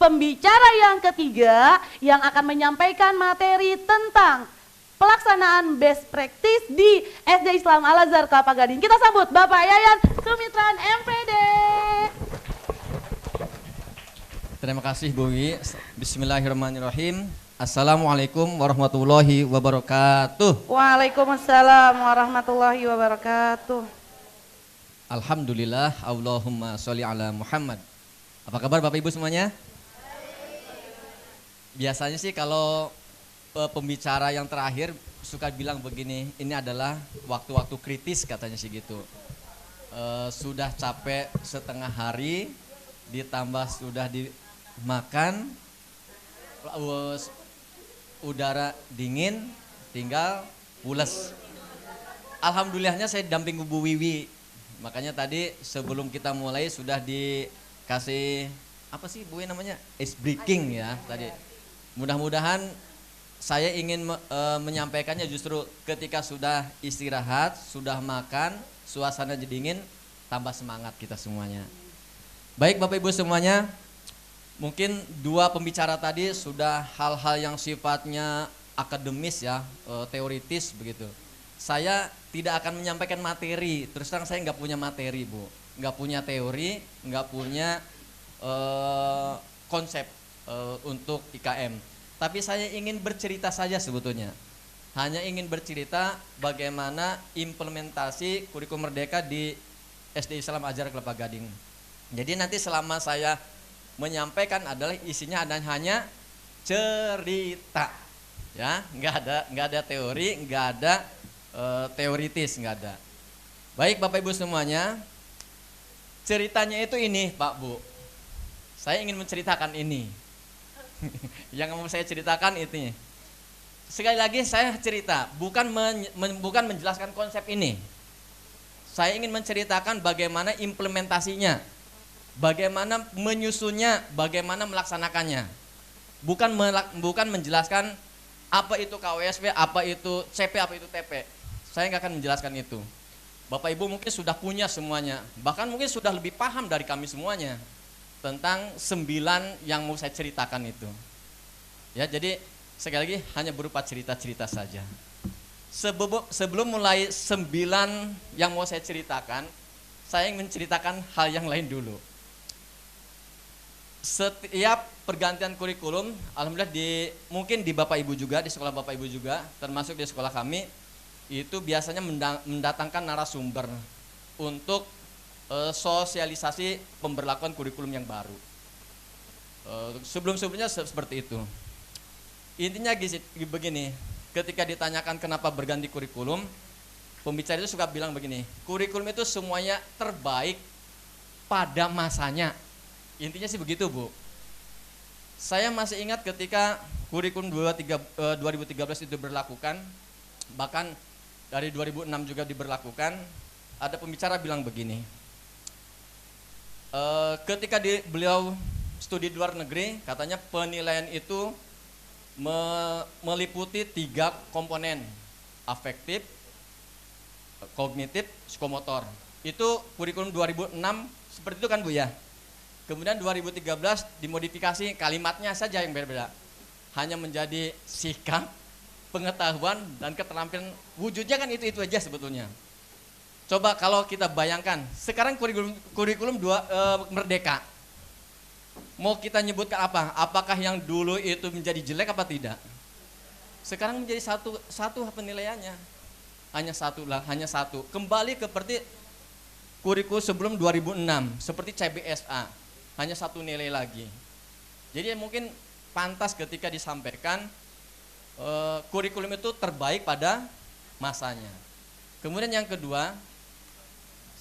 pembicara yang ketiga yang akan menyampaikan materi tentang pelaksanaan best practice di SD Islam Al-Azhar Kelapa Gading. Kita sambut Bapak Yayan Sumitran MPD. Terima kasih Bu Wi. Bismillahirrahmanirrahim. Assalamualaikum warahmatullahi wabarakatuh. Waalaikumsalam warahmatullahi wabarakatuh. Alhamdulillah, Allahumma sholli ala Muhammad. Apa kabar Bapak Ibu semuanya? Biasanya sih kalau pembicara yang terakhir suka bilang begini, ini adalah waktu-waktu kritis katanya sih gitu. Sudah capek setengah hari, ditambah sudah dimakan, udara dingin, tinggal pules. Alhamdulillahnya saya damping Bu Wiwi. Makanya tadi sebelum kita mulai sudah dikasih apa sih Bu namanya? Ice breaking ya tadi. Mudah-mudahan saya ingin menyampaikannya justru ketika sudah istirahat, sudah makan, suasana dingin, tambah semangat kita semuanya. Baik Bapak Ibu semuanya, mungkin dua pembicara tadi sudah hal-hal yang sifatnya akademis ya, teoritis begitu. Saya tidak akan menyampaikan materi, terus terang saya nggak punya materi Bu, nggak punya teori, nggak punya konsep untuk IKM. Tapi saya ingin bercerita saja sebetulnya, hanya ingin bercerita bagaimana implementasi kurikulum merdeka di SD Islam Al-Azhar Kelapa Gading. Jadi nanti selama saya menyampaikan adalah isinya hanya cerita, ya, nggak ada teori, nggak ada teoritis, nggak ada. Baik Bapak Ibu semuanya, ceritanya itu ini Pak Bu, saya ingin menceritakan ini. Yang mau saya ceritakan itu. Sekali lagi saya cerita, bukan menjelaskan konsep ini. Saya ingin menceritakan bagaimana implementasinya, bagaimana menyusunnya, bagaimana melaksanakannya. Bukan menjelaskan apa itu KWSP, apa itu CP, apa itu TP. Saya nggak akan menjelaskan itu. Bapak Ibu mungkin sudah punya semuanya, bahkan mungkin sudah lebih paham dari kami semuanya tentang 9 yang mau saya ceritakan itu. Ya, jadi sekali lagi hanya berupa cerita-cerita saja. Sebelum mulai 9 yang mau saya ceritakan, saya ingin menceritakan hal yang lain dulu. Setiap pergantian kurikulum, alhamdulillah mungkin di Bapak Ibu juga, di sekolah Bapak Ibu juga, termasuk di sekolah kami, itu biasanya mendatangkan narasumber untuk sosialisasi pemberlakuan kurikulum yang baru. Sebelumnya seperti itu. Intinya begini, ketika ditanyakan kenapa berganti kurikulum, pembicara itu suka bilang begini, kurikulum itu semuanya terbaik pada masanya. Intinya sih begitu Bu. Saya masih ingat ketika kurikulum 2013 itu diberlakukan, bahkan dari 2006 juga diberlakukan, ada pembicara bilang begini, ketika beliau studi di luar negeri, katanya penilaian itu meliputi 3 komponen, afektif, kognitif, psikomotor. Itu kurikulum 2006 seperti itu kan Bu ya. Kemudian 2013 dimodifikasi, kalimatnya saja yang berbeda, hanya menjadi sikap, pengetahuan, dan keterampilan. Wujudnya kan itu aja sebetulnya. Coba kalau kita bayangkan, sekarang kurikulum merdeka, mau kita nyebutkan apa? Apakah yang dulu itu menjadi jelek apa tidak? Sekarang menjadi satu penilaiannya, hanya satu. Kembali seperti kurikulum sebelum 2006, seperti CBSA, hanya 1 nilai lagi. Jadi mungkin pantas ketika disampaikan kurikulum itu terbaik pada masanya. Kemudian yang kedua,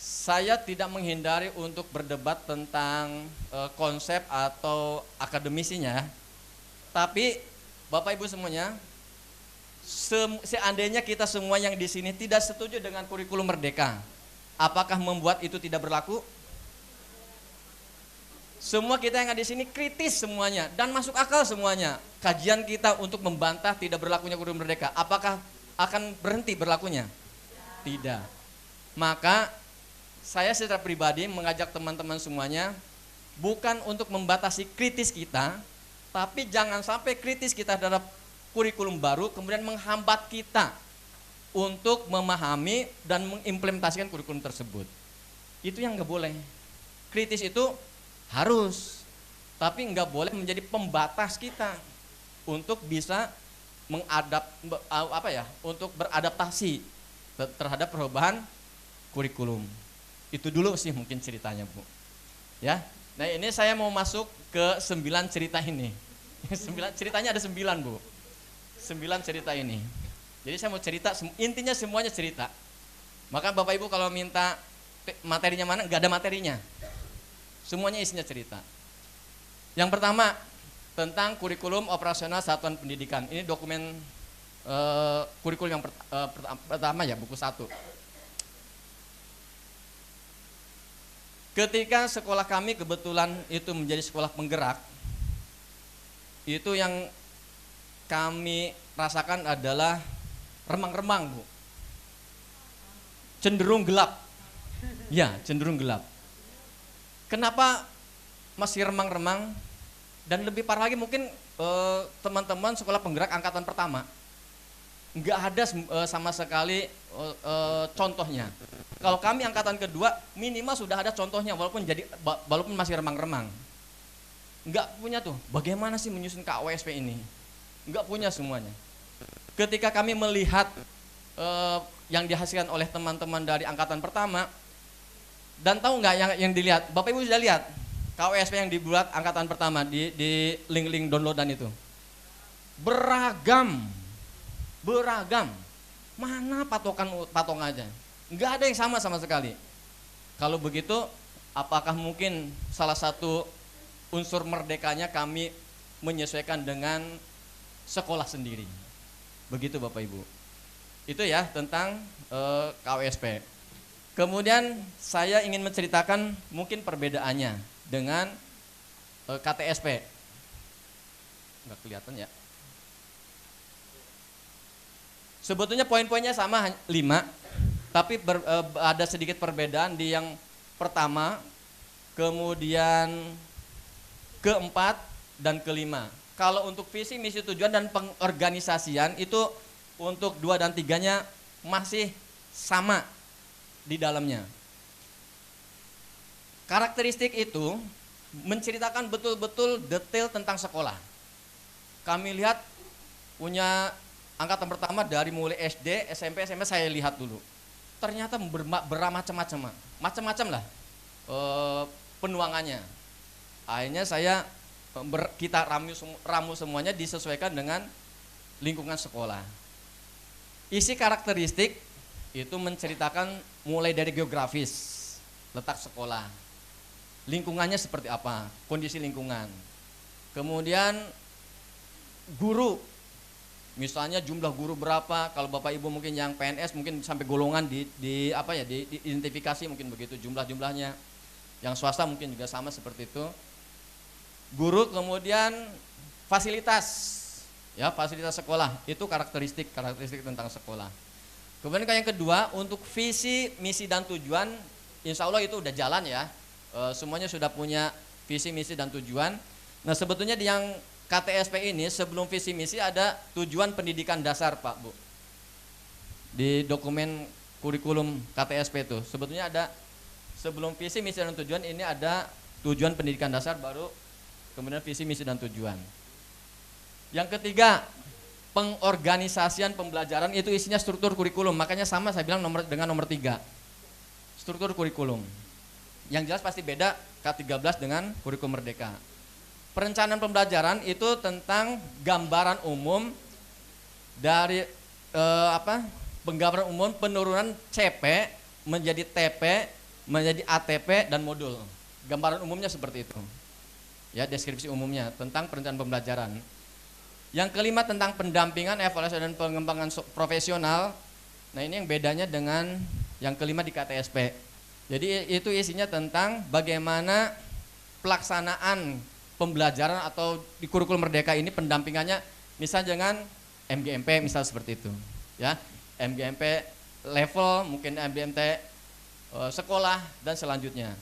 saya tidak menghindari untuk berdebat tentang konsep atau akademisinya, tapi Bapak Ibu semuanya, seandainya kita semua yang di sini tidak setuju dengan kurikulum merdeka, apakah membuat itu tidak berlaku? Semua kita yang ada di sini kritis semuanya dan masuk akal semuanya. Kajian kita untuk membantah tidak berlakunya kurikulum merdeka, apakah akan berhenti berlakunya? Tidak. Maka saya secara pribadi mengajak teman-teman semuanya bukan untuk membatasi kritis kita, tapi jangan sampai kritis kita terhadap kurikulum baru kemudian menghambat kita untuk memahami dan mengimplementasikan kurikulum tersebut. Itu yang nggak boleh. Kritis itu harus, tapi nggak boleh menjadi pembatas kita untuk bisa untuk beradaptasi terhadap perubahan kurikulum. Itu dulu sih mungkin ceritanya, Bu. Ya. Nah, ini saya mau masuk ke 9 cerita ini. 9 ceritanya ada 9, Bu. 9 cerita ini. Jadi saya mau cerita, intinya semuanya cerita. Maka Bapak Ibu kalau minta materinya mana, nggak ada materinya. Semuanya isinya cerita. Yang pertama, tentang kurikulum operasional satuan pendidikan. Ini dokumen kurikulum yang pertama ya, buku 1. Ketika sekolah kami kebetulan itu menjadi sekolah penggerak, itu yang kami rasakan adalah remang-remang, Bu. Cenderung gelap. Ya, cenderung gelap. Kenapa masih remang-remang? Dan lebih parah lagi mungkin teman-teman sekolah penggerak angkatan pertama nggak ada sama sekali contohnya. Kalau kami angkatan kedua minimal sudah ada contohnya walaupun masih remang-remang. Nggak punya tuh. Bagaimana sih menyusun KWSP ini? Nggak punya semuanya. Ketika kami melihat yang dihasilkan oleh teman-teman dari angkatan pertama, dan tahu nggak yang dilihat? Bapak Ibu sudah lihat KWSP yang dibuat angkatan pertama di link-link downloadan itu beragam. Mana patung aja? Nggak ada yang sama sekali. Kalau begitu, apakah mungkin salah satu unsur merdekanya kami menyesuaikan dengan sekolah sendiri? Begitu Bapak Ibu. Itu ya tentang KWSP. Kemudian saya ingin menceritakan mungkin perbedaannya dengan KTSP. Nggak kelihatan ya. Sebetulnya poin-poinnya sama 5, tapi ada sedikit perbedaan di yang pertama, kemudian keempat, dan kelima. Kalau untuk visi, misi, tujuan, dan pengorganisasian itu untuk 2 dan 3-nya masih sama di dalamnya. Karakteristik itu menceritakan betul-betul detail tentang sekolah. Kami lihat punya angkatan pertama dari mulai SD, SMP, SMA saya lihat dulu. Ternyata macam-macam lah penuangannya. Akhirnya kita ramu semuanya disesuaikan dengan lingkungan sekolah. Isi karakteristik itu menceritakan mulai dari geografis, letak sekolah, lingkungannya seperti apa, kondisi lingkungan. Kemudian guru, misalnya jumlah guru berapa, kalau Bapak Ibu mungkin yang PNS mungkin sampai golongan diidentifikasi mungkin begitu jumlahnya. Yang swasta mungkin juga sama seperti itu. Guru, kemudian fasilitas, ya fasilitas sekolah, itu karakteristik tentang sekolah. Kemudian yang kedua, untuk visi, misi, dan tujuan, insya Allah itu udah jalan ya. Semuanya sudah punya visi, misi, dan tujuan. Nah sebetulnya di yang KTSP ini sebelum visi misi ada tujuan pendidikan dasar Pak Bu. Di dokumen kurikulum KTSP itu sebetulnya ada sebelum visi misi dan tujuan ini ada tujuan pendidikan dasar, baru kemudian visi misi dan tujuan. Yang ketiga, pengorganisasian pembelajaran, itu isinya struktur kurikulum. Makanya sama saya bilang dengan nomor 3. Struktur kurikulum. Yang jelas pasti beda K13 dengan kurikulum merdeka. Perencanaan pembelajaran itu tentang gambaran umum dari penggambaran umum penurunan CP menjadi TP, menjadi ATP dan modul. Gambaran umumnya seperti itu. Ya, deskripsi umumnya tentang perencanaan pembelajaran. Yang kelima tentang pendampingan, evaluasi dan pengembangan profesional. Nah, ini yang bedanya dengan yang kelima di KTSP. Jadi itu isinya tentang bagaimana pelaksanaan pembelajaran atau di kurikulum merdeka ini pendampingannya, misalnya dengan MGMP misal seperti itu, ya MGMP level, mungkin MGMT sekolah dan selanjutnya.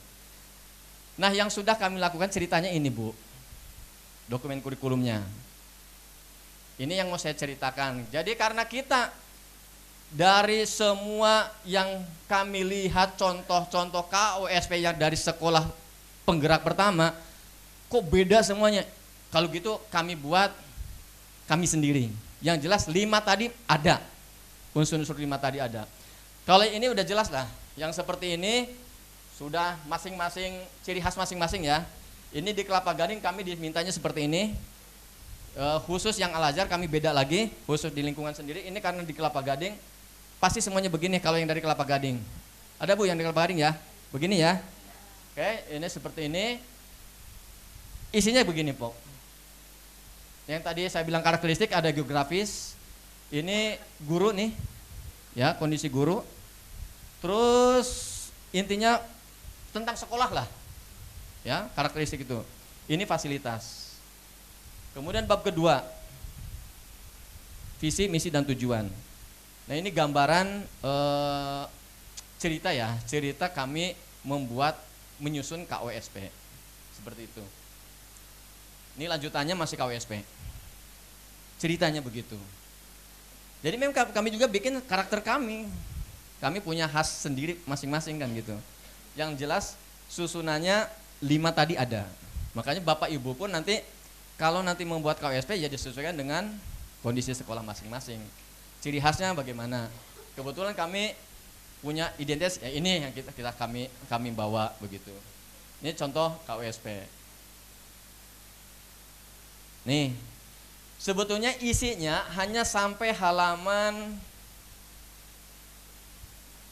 Nah, yang sudah kami lakukan ceritanya ini, Bu. Dokumen kurikulumnya. Ini yang mau saya ceritakan. Jadi karena kita dari semua yang kami lihat contoh-contoh KOSP yang dari sekolah penggerak pertama, kok beda semuanya. Kalau gitu kami buat kami sendiri. Yang jelas 5 tadi ada. Unsur-unsur 5 tadi ada. Kalau ini udah jelas lah. Yang seperti ini sudah masing-masing ciri khas masing-masing ya. Ini di Kelapa Gading kami dimintanya seperti ini. Khusus yang Al-Azhar kami beda lagi, khusus di lingkungan sendiri. Ini karena di Kelapa Gading pasti semuanya begini kalau yang dari Kelapa Gading. Ada Bu yang dari Kelapa Gading ya? Begini ya. Oke, ini seperti ini. Isinya begini, Pok. Yang tadi saya bilang karakteristik ada geografis. Ini guru nih. Ya, kondisi guru. Terus intinya tentang sekolah lah. Ya, karakteristik itu. Ini fasilitas. Kemudian bab kedua, visi, misi, dan tujuan. Nah ini gambaran cerita ya, cerita kami menyusun KOSP, seperti itu. Ini lanjutannya masih KOSP, ceritanya begitu. Jadi memang kami juga bikin karakter kami punya khas sendiri masing-masing kan gitu. Yang jelas susunannya 5 tadi ada, makanya Bapak Ibu pun nanti kalau nanti membuat KOSP ya disesuaikan dengan kondisi sekolah masing-masing. Ciri khasnya bagaimana? Kebetulan kami punya identitas ya ini yang kami bawa begitu. Ini contoh KOSP. Nih, sebetulnya isinya hanya sampai halaman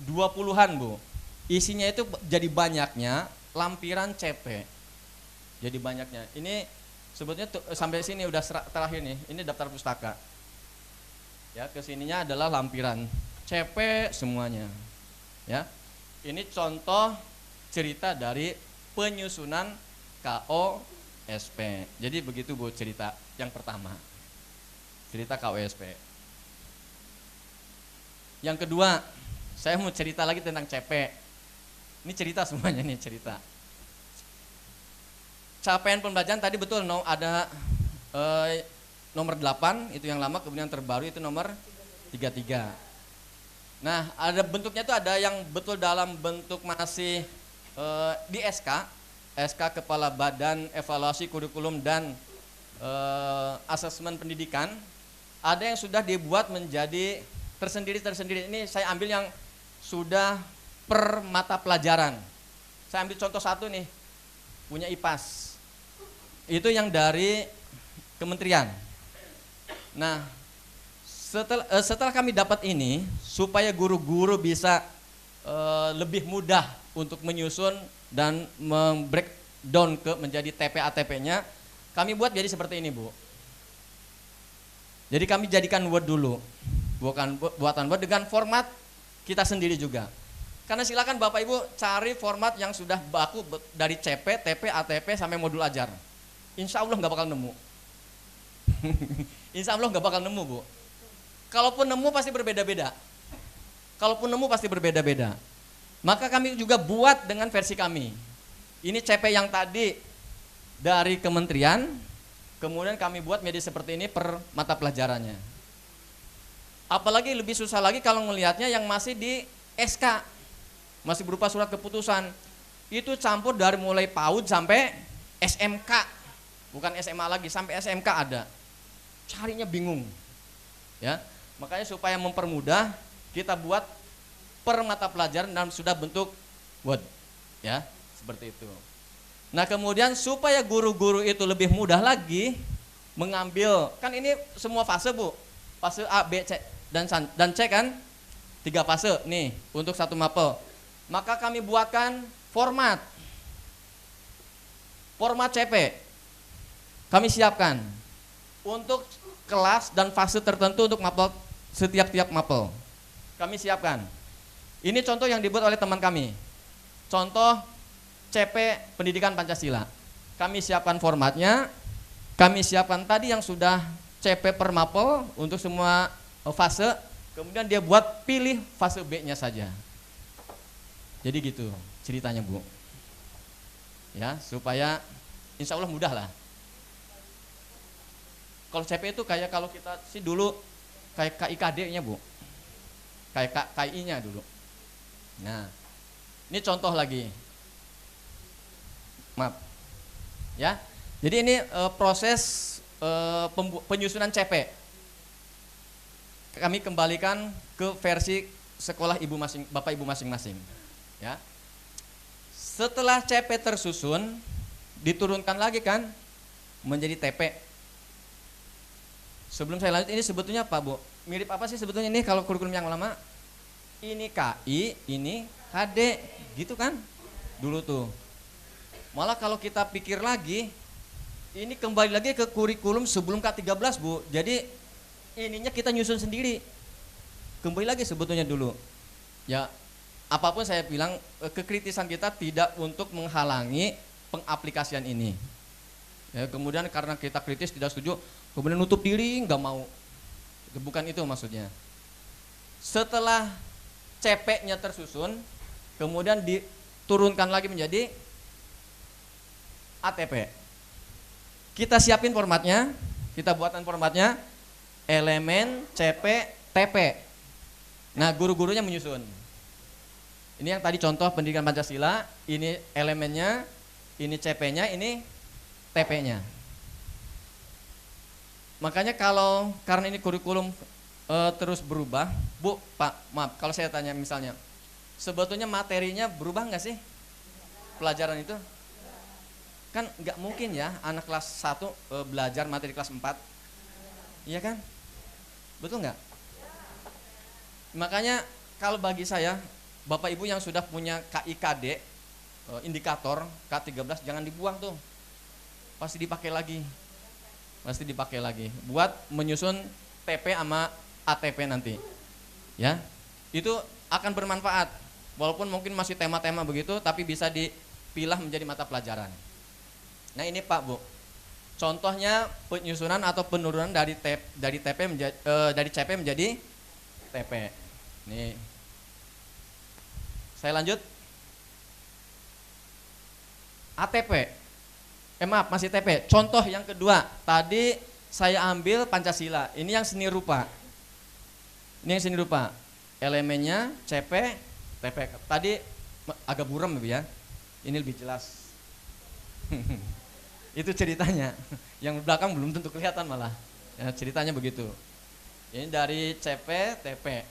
20-an, Bu. Isinya itu jadi banyaknya lampiran CP. Jadi banyaknya. Ini sebetulnya sampai sini udah terakhir nih, ini daftar pustaka. Ya, kesininya adalah lampiran CP semuanya. Ya, ini contoh cerita dari penyusunan KOSP. Jadi begitu Bu cerita yang pertama, cerita KOSP. Yang kedua, saya mau cerita lagi tentang CP. Ini cerita semuanya nih cerita. Capaian pembelajaran tadi betul ada nomor 8 itu yang lama, kemudian terbaru itu nomor 33. Nah ada bentuknya itu ada yang betul dalam bentuk masih di SK Kepala Badan Evaluasi Kurikulum dan Asesmen Pendidikan. Ada yang sudah dibuat menjadi tersendiri. Ini saya ambil yang sudah per mata pelajaran. Saya ambil contoh satu nih, punya IPAS. Itu yang dari kementerian. Nah, setelah kami dapat ini, supaya guru-guru bisa lebih mudah untuk menyusun dan membreakdown menjadi TP-ATP-nya, kami buat jadi seperti ini, Bu. Jadi kami jadikan Word dulu, buatan Word dengan format kita sendiri juga. Karena silakan Bapak Ibu cari format yang sudah baku dari CP, TP, ATP sampai modul ajar. Insya Allah nggak bakal nemu. Insya Allah nggak bakal nemu, Bu. Kalaupun nemu pasti berbeda-beda. Maka kami juga buat dengan versi kami. Ini CP yang tadi dari kementerian, kemudian kami buat menjadi seperti ini per mata pelajarannya. Apalagi lebih susah lagi kalau melihatnya yang masih di SK, masih berupa surat keputusan. Itu campur dari mulai PAUD sampai SMK. Bukan SMA lagi, sampai SMK ada. Carinya bingung. Ya. Makanya supaya mempermudah, kita buat per mata pelajaran dan sudah bentuk Word. Ya, seperti itu. Nah, kemudian supaya guru-guru itu lebih mudah lagi mengambil, kan ini semua fase, Bu. Fase A, B, C dan C kan? 3 fase nih untuk satu mapel. Maka kami buatkan format CP. Kami siapkan untuk kelas dan fase tertentu untuk mapel, setiap mapel. Kami siapkan. Ini contoh yang dibuat oleh teman kami. Contoh CP Pendidikan Pancasila. Kami siapkan formatnya, kami siapkan tadi yang sudah CP per mapel untuk semua fase, kemudian dia buat pilih fase B-nya saja. Jadi gitu ceritanya, Bu. ya, supaya insya Allah mudah lah. Kalau CP itu kayak kalau kita sih dulu kayak KIKD-nya Bu, kayak KI-nya dulu. Nah, ini contoh lagi, maaf, ya. Jadi ini proses penyusunan CP. Kami kembalikan ke versi sekolah bapak ibu masing-masing, ya. Setelah CP tersusun, diturunkan lagi kan menjadi TP. Sebelum saya lanjut, ini sebetulnya apa Bu? Mirip apa sih sebetulnya ini kalau kurikulum yang lama? Ini KI, ini KD, gitu kan? Dulu tuh. Malah kalau kita pikir lagi, ini kembali lagi ke kurikulum sebelum K13 Bu. Jadi ininya kita nyusun sendiri. Kembali lagi sebetulnya dulu. Ya, apapun saya bilang, kekritisan kita tidak untuk menghalangi pengaplikasian ini. Ya, kemudian karena kita kritis tidak setuju, kemudian nutup diri nggak mau. Bukan itu maksudnya. Setelah CP-nya tersusun, kemudian diturunkan lagi menjadi ATP. Kita siapin formatnya, kita buatkan formatnya, elemen, CP, TP. Nah, guru-gurunya menyusun. Ini yang tadi contoh pendidikan Pancasila, ini elemennya, ini CP-nya, ini TP-nya. Makanya karena ini kurikulum terus berubah, Bu, Pak, maaf kalau saya tanya misalnya, sebetulnya materinya berubah nggak sih pelajaran itu? Kan nggak mungkin ya anak kelas 1 belajar materi kelas 4, iya kan? Betul nggak? Makanya kalau bagi saya, Bapak Ibu yang sudah punya KIKD, indikator K13 jangan dibuang tuh, pasti dipakai lagi. Pasti dipakai lagi buat menyusun TP sama ATP nanti, ya. Itu akan bermanfaat, walaupun mungkin masih tema-tema begitu, tapi bisa dipilah menjadi mata pelajaran. Nah ini Pak Bu, contohnya penyusunan atau penurunan dari CP menjadi TP. Nih, saya lanjut. ATP. Maaf, masih TP. Contoh yang kedua, tadi saya ambil Pancasila. Ini yang seni rupa. Ini yang seni rupa. Elemennya CP, TP. Tadi agak buram ya. Ini lebih jelas. Itu ceritanya. Yang belakang belum tentu kelihatan malah. Ya, ceritanya begitu. Ini dari CP, TP.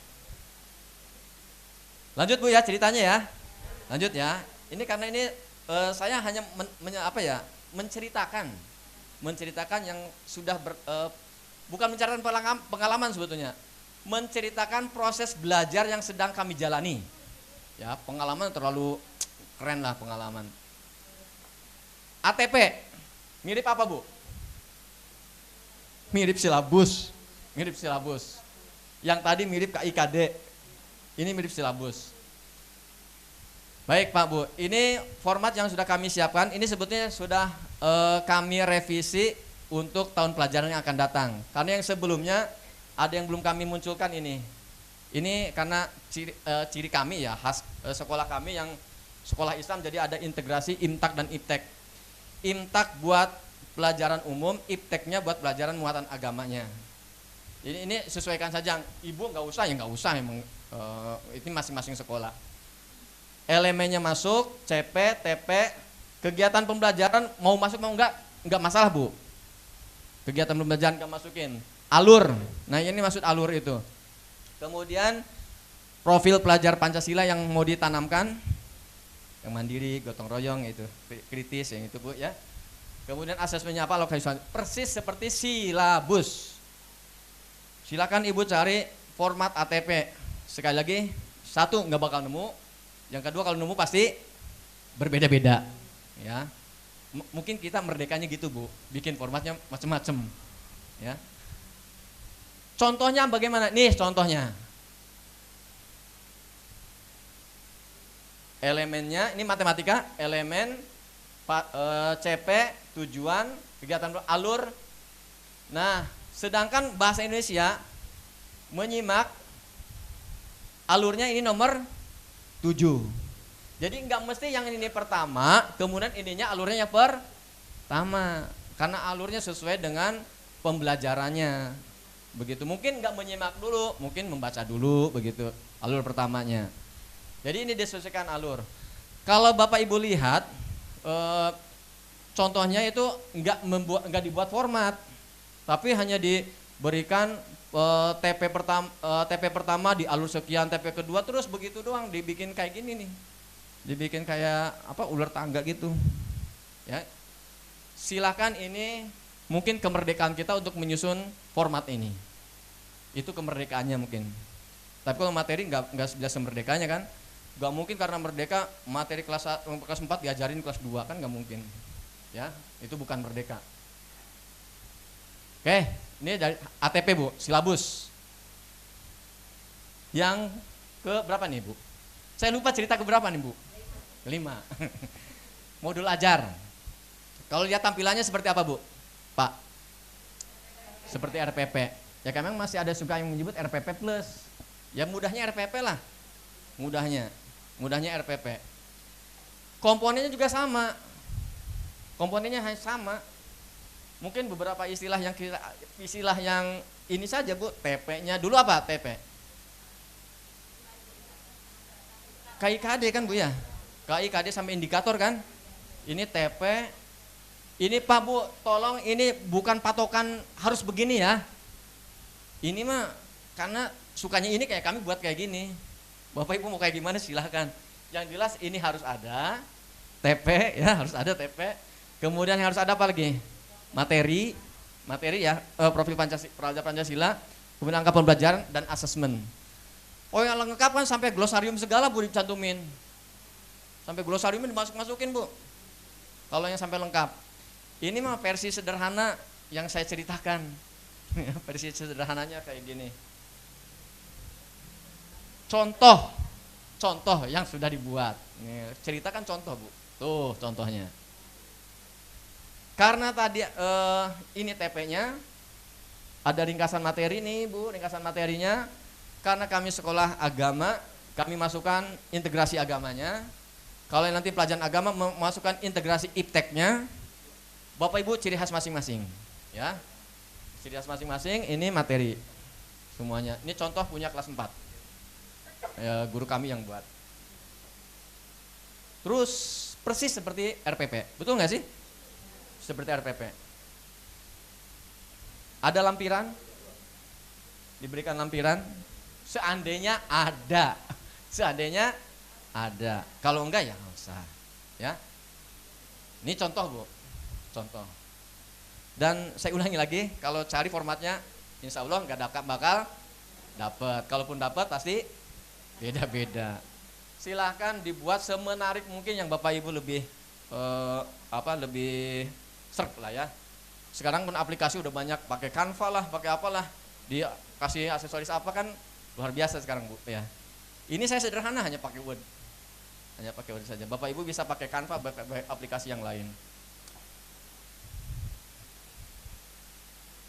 Lanjut Bu ya ceritanya ya. Lanjut ya. Ini karena ini saya hanya menceritakan yang sudah bukan menceritakan pengalaman sebetulnya, menceritakan proses belajar yang sedang kami jalani. Ya, pengalaman terlalu keren lah pengalaman. ATP mirip apa Bu? Mirip silabus. Yang tadi mirip KIKD, ini mirip silabus. Baik Pak Bu, ini format yang sudah kami siapkan, ini sebetulnya sudah kami revisi untuk tahun pelajaran yang akan datang. Karena yang sebelumnya ada yang belum kami munculkan ini. Ini karena ciri kami ya, khas sekolah kami yang sekolah Islam, jadi ada integrasi IMTAK dan IPTEK. IMTAK buat pelajaran umum, IPTEK-nya buat pelajaran muatan agamanya. Ini sesuaikan saja, Ibu nggak usah ya nggak usah, memang ini masing-masing sekolah. Elemennya masuk, CP, TP, kegiatan pembelajaran mau masuk mau enggak masalah Bu. Kegiatan pembelajaran enggak masukin. Alur, nah ini maksud alur itu. Kemudian profil pelajar Pancasila yang mau ditanamkan, yang mandiri, gotong royong itu, kritis yang itu Bu ya. Kemudian asesmennya apa, lokasi persis seperti silabus. Silakan Ibu cari format ATP. Sekali lagi, satu nggak bakal nemu. Yang kedua kalau nemu pasti berbeda-beda, ya. Mungkin kita merdekanya gitu Bu, bikin formatnya macam-macam, ya. Contohnya bagaimana? Nih contohnya. Elemennya ini matematika, elemen, CP, tujuan, kegiatan alur. Nah, sedangkan bahasa Indonesia menyimak alurnya ini nomor 7. Jadi nggak mesti yang ini pertama, kemudian ininya alurnya yang pertama. Karena alurnya sesuai dengan pembelajarannya. Begitu, mungkin nggak menyimak dulu, mungkin membaca dulu, begitu alur pertamanya. Jadi ini disesuaikan alur. Kalau Bapak Ibu lihat, contohnya itu nggak dibuat format, tapi hanya diberikan TP pertama di alur sekian, TP kedua terus begitu doang, dibikin kayak gini nih, dibikin kayak apa, ular tangga gitu. Ya, silakan, ini mungkin kemerdekaan kita untuk menyusun format ini. Itu kemerdekaannya mungkin. Tapi kalau materi nggak biasa merdekanya kan, nggak mungkin karena merdeka materi kelas 4 diajarin kelas 2 kan nggak mungkin. Ya, itu bukan merdeka. Oke, ini dari ATP Bu, silabus. Yang ke berapa nih Bu? Saya lupa cerita ke berapa nih Bu? Kelima. Modul ajar. Kalau lihat tampilannya seperti apa Bu? Pak? Seperti RPP. Ya kan memang masih ada suka yang menyebut RPP plus. Ya mudahnya RPP lah. Mudahnya RPP. Komponennya juga sama. Komponennya hanya sama. Mungkin beberapa istilah yang ini saja Bu, TP-nya dulu apa TP? KIKD kan Bu ya? KIKD sama indikator kan? Ini TP. Ini Pak Bu, tolong ini bukan patokan harus begini ya. Ini mah karena sukanya ini kayak kami buat kayak gini. Bapak Ibu mau kayak gimana silahkan. Yang jelas ini harus ada TP ya, harus ada TP. Kemudian yang harus ada apa lagi? Materi ya, profil Pancasila, kemudian angka pembelajaran dan asesmen. Oh yang lengkap kan sampai glosarium segala Bu dicantumin. Sampai glosariumnya dimasukin Bu. Kalau yang sampai lengkap. Ini mah versi sederhana yang saya ceritakan. Versi sederhananya kayak gini. Contoh yang sudah dibuat. Ceritakan contoh Bu. Tuh contohnya. Karena tadi ini TP-nya ada ringkasan materi nih Bu, ringkasan materinya. Karena kami sekolah agama, kami masukkan integrasi agamanya. Kalau nanti pelajaran agama memasukkan integrasi IPTEK-nya. Bapak Ibu ciri khas masing-masing, ya. Ciri khas masing-masing ini materi semuanya. Ini contoh punya kelas 4. Ya, guru kami yang buat. Terus persis seperti RPP, betul nggak sih? Seperti RPP. Ada lampiran, diberikan lampiran. Seandainya ada, Kalau enggak ya nggak usah, ya. Ini contoh Bu. Contoh. Dan saya ulangi lagi, kalau cari formatnya insya Allah nggak bakal dapat. Kalaupun dapat pasti beda-beda. Silahkan dibuat semenarik mungkin yang Bapak Ibu lebih lebih serp lah ya. Sekarang pun aplikasi udah banyak, pakai Canva lah, pakai apalah, dikasih aksesoris apa kan luar biasa sekarang Bu ya. Ini saya sederhana hanya pakai Word saja. Bapak Ibu bisa pakai Canva, pakai aplikasi yang lain.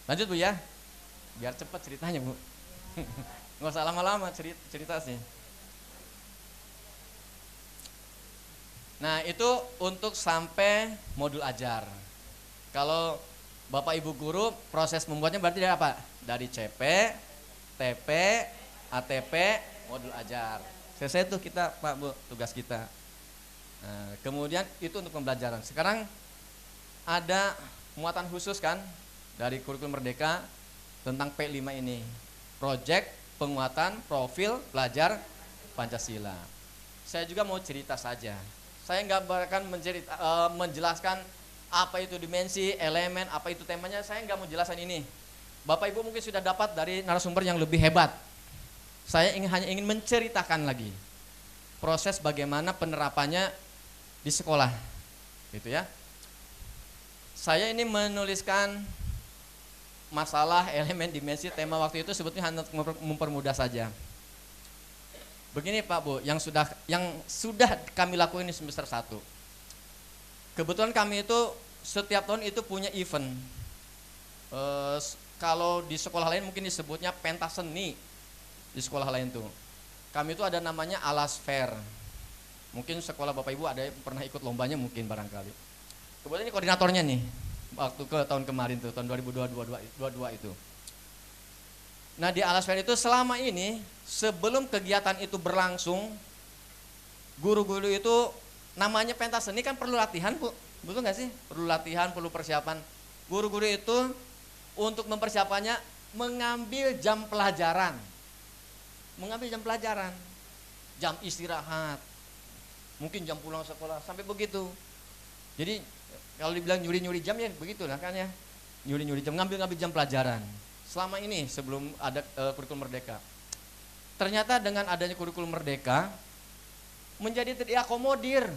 Lanjut Bu ya, biar cepat ceritanya Bu. Nggak usah lama-lama cerita sih. Nah itu untuk sampai modul ajar. Kalau Bapak Ibu guru proses membuatnya berarti dari apa? Dari CP, TP, ATP, modul ajar. Selesai tuh kita Pak Bu, tugas kita. Nah, kemudian itu untuk pembelajaran. Sekarang ada muatan khusus kan dari kurikulum Merdeka tentang P5 ini. Project penguatan profil pelajar Pancasila. Saya juga mau cerita saja. Saya nggak akan menjelaskan apa itu dimensi, elemen, apa itu temanya. Saya nggak mau jelasin ini. Bapak Ibu mungkin sudah dapat dari narasumber yang lebih hebat. Saya hanya ingin menceritakan lagi proses bagaimana penerapannya di sekolah, gitu ya. Saya ini menuliskan masalah elemen dimensi tema waktu itu sebetulnya hanya mempermudah saja. Begini Pak Bu, yang sudah kami lakukan di semester 1. Kebetulan kami itu setiap tahun itu punya event. Kalau di sekolah lain mungkin disebutnya pentas seni. Di sekolah lain tuh. Kami itu ada namanya Alas Fair. Mungkin sekolah Bapak Ibu ada yang pernah ikut lombanya mungkin barangkali. Kebetulan ini koordinatornya nih, waktu ke tahun kemarin tuh, tahun 2022 itu. Nah di Alas Fair itu selama ini, sebelum kegiatan itu berlangsung, guru-guru itu namanya pentas seni kan perlu latihan Bu, betul nggak sih? Perlu latihan, perlu persiapan. Guru-guru itu untuk mempersiapannya mengambil jam pelajaran, jam istirahat, mungkin jam pulang sekolah, sampai begitu. Jadi kalau dibilang nyuri-nyuri jam ya begitulah kan ya, nyuri-nyuri jam, ngambil jam pelajaran. Selama ini sebelum ada kurikulum Merdeka, ternyata dengan adanya kurikulum Merdeka menjadi diakomodir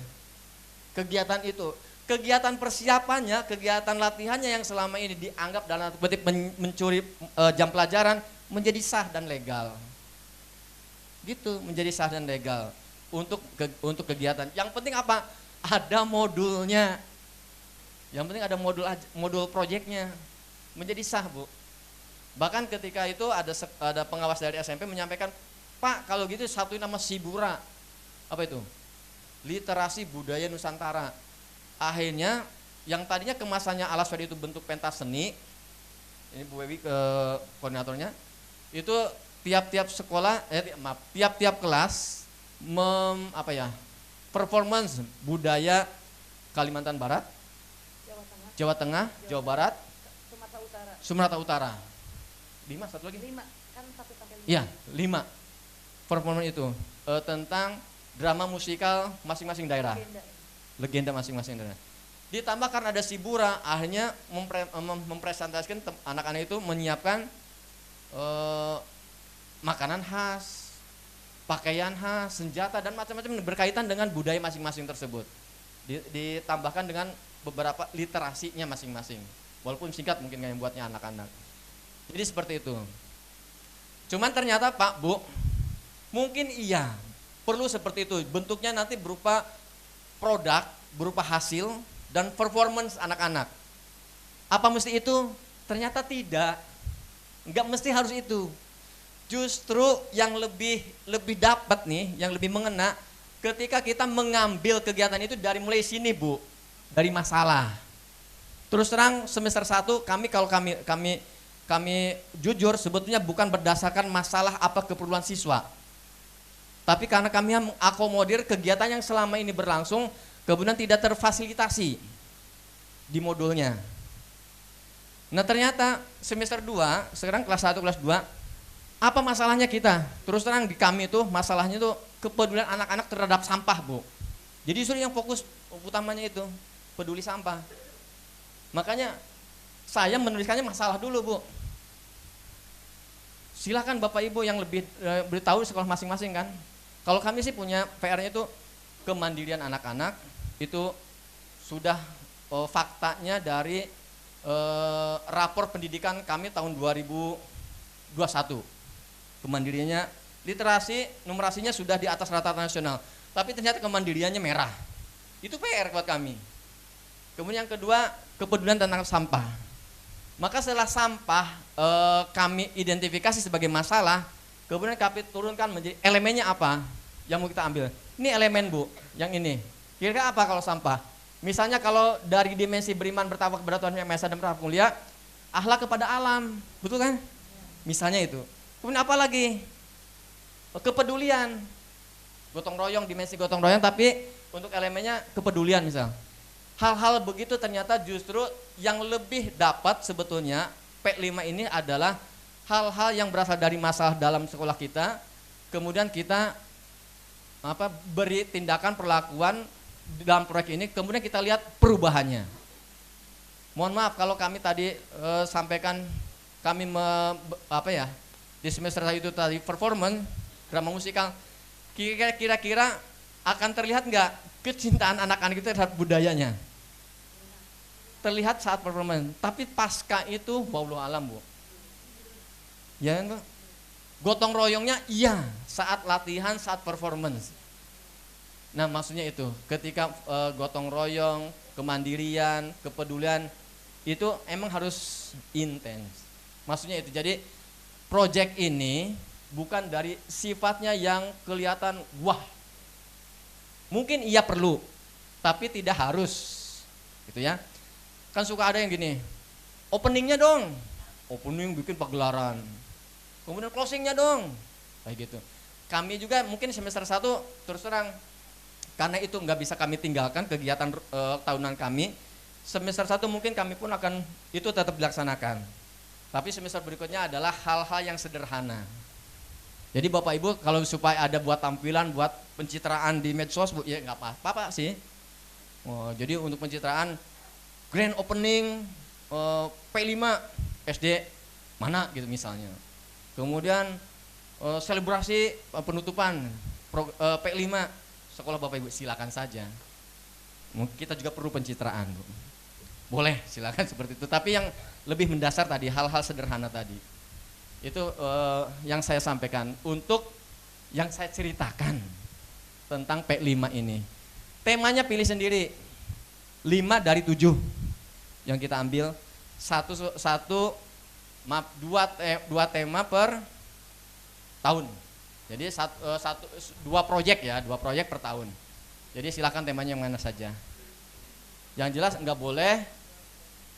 kegiatan itu, kegiatan persiapannya, kegiatan latihannya yang selama ini dianggap dalam petik mencuri jam pelajaran menjadi sah dan legal, gitu, menjadi sah dan legal untuk kegiatan. Yang penting apa? Ada modulnya. Yang penting ada modul proyeknya, menjadi sah Bu. Bahkan ketika itu ada pengawas dari SMP menyampaikan, Pak kalau gitu satuin nama Sibura, apa itu? Literasi Budaya Nusantara. Akhirnya yang tadinya kemasannya Alas Fair itu bentuk pentas seni, ini Bu Wewi ke koordinatornya, itu tiap-tiap sekolah, tiap-tiap kelas performance budaya Kalimantan Barat, Jawa Tengah, Jawa Barat, Sumatera Utara. 5 satu lagi? 5, kan 1 sampai 5. Iya, 5 performance itu tentang drama musikal masing-masing daerah. Legenda masing-masing daerah. Ditambah karena ada Sibura, akhirnya mempresentasikan anak-anak itu menyiapkan makanan khas, pakaian khas, senjata dan macam-macam berkaitan dengan budaya masing-masing tersebut. Ditambahkan dengan beberapa literasinya masing-masing. Walaupun singkat mungkin yang buatnya anak-anak. Jadi seperti itu. Cuman ternyata Pak Bu, mungkin iya perlu seperti itu. Bentuknya nanti berupa produk, berupa hasil dan performance anak-anak. Apa mesti itu? Ternyata tidak. Enggak mesti harus itu. Justru yang lebih dapat nih, yang lebih mengena ketika kita mengambil kegiatan itu dari mulai sini Bu, dari masalah. Terus terang semester 1 kami jujur sebetulnya bukan berdasarkan masalah apa keperluan siswa. Tapi karena kami mengakomodir kegiatan yang selama ini berlangsung, kemudian tidak terfasilitasi di modulnya. Nah ternyata semester 2, sekarang kelas 1, kelas 2, apa masalahnya kita? Terus terang di kami itu masalahnya itu kepedulian anak-anak terhadap sampah Bu. Jadi justru yang fokus utamanya itu, peduli sampah. Makanya saya menuliskannya masalah dulu Bu. Silakan Bapak Ibu yang lebih beritahu sekolah masing-masing kan. Kalau kami sih punya PR-nya itu kemandirian anak-anak itu sudah faktanya dari rapor pendidikan kami tahun 2021. Kemandiriannya literasi, numerasinya sudah di atas rata-rata nasional. Tapi ternyata kemandiriannya merah. Itu PR buat kami. Kemudian yang kedua, kepedulian tentang sampah. Maka setelah sampah kami identifikasi sebagai masalah, kemudian kami turunkan menjadi elemennya apa yang mau kita ambil. Ini elemen Bu, yang ini. Kira-kira apa kalau sampah? Misalnya kalau dari dimensi beriman, bertakwa kepada Tuhan Yang Maha Esa dan berharap mulia, akhlak kepada alam, betul kan? Misalnya itu. Kemudian apa lagi? Kepedulian, gotong royong, dimensi gotong royong, tapi untuk elemennya kepedulian misal. Hal-hal begitu ternyata justru yang lebih dapat sebetulnya P5 ini adalah hal-hal yang berasal dari masalah dalam sekolah kita, kemudian kita beri tindakan perlakuan dalam proyek ini, kemudian kita lihat perubahannya. Mohon maaf kalau kami tadi sampaikan kami di semester itu tadi performance drama musikal, kira-kira akan terlihat nggak kecintaan anak-anak itu terhadap budayanya? Terlihat saat performance, tapi pasca itu wallahu alam Bu. Ya kan Bu? Gotong royongnya iya saat latihan, saat performance. Nah maksudnya itu ketika gotong royong, kemandirian, kepedulian itu emang harus intens. Maksudnya itu, jadi project ini bukan dari sifatnya yang kelihatan wah, Mungkin iya perlu, tapi tidak harus, gitu ya. Kan suka ada yang gini, openingnya dong, opening bikin pagelaran, kemudian closingnya dong, kayak gitu. Kami juga mungkin semester 1 terus terang, karena itu nggak bisa kami tinggalkan kegiatan tahunan kami. Semester 1 mungkin kami pun akan itu tetap dilaksanakan. Tapi semester berikutnya adalah hal-hal yang sederhana. Jadi Bapak Ibu kalau supaya ada buat tampilan, buat pencitraan di medsos, Bu, ya nggak apa-apa sih. Oh, jadi untuk pencitraan grand opening P5 SD mana gitu misalnya. Kemudian selebrasi penutupan P5 sekolah Bapak Ibu, silakan saja. Kita juga perlu pencitraan, Bu. Boleh, silakan seperti itu. Tapi yang lebih mendasar tadi, hal-hal sederhana tadi. Itu yang saya sampaikan untuk yang saya ceritakan tentang P5 ini. Temanya pilih sendiri, 5 dari 7 yang kita ambil, dua tema per tahun. Jadi dua proyek per tahun. Jadi silakan temanya yang mana saja. Yang jelas nggak boleh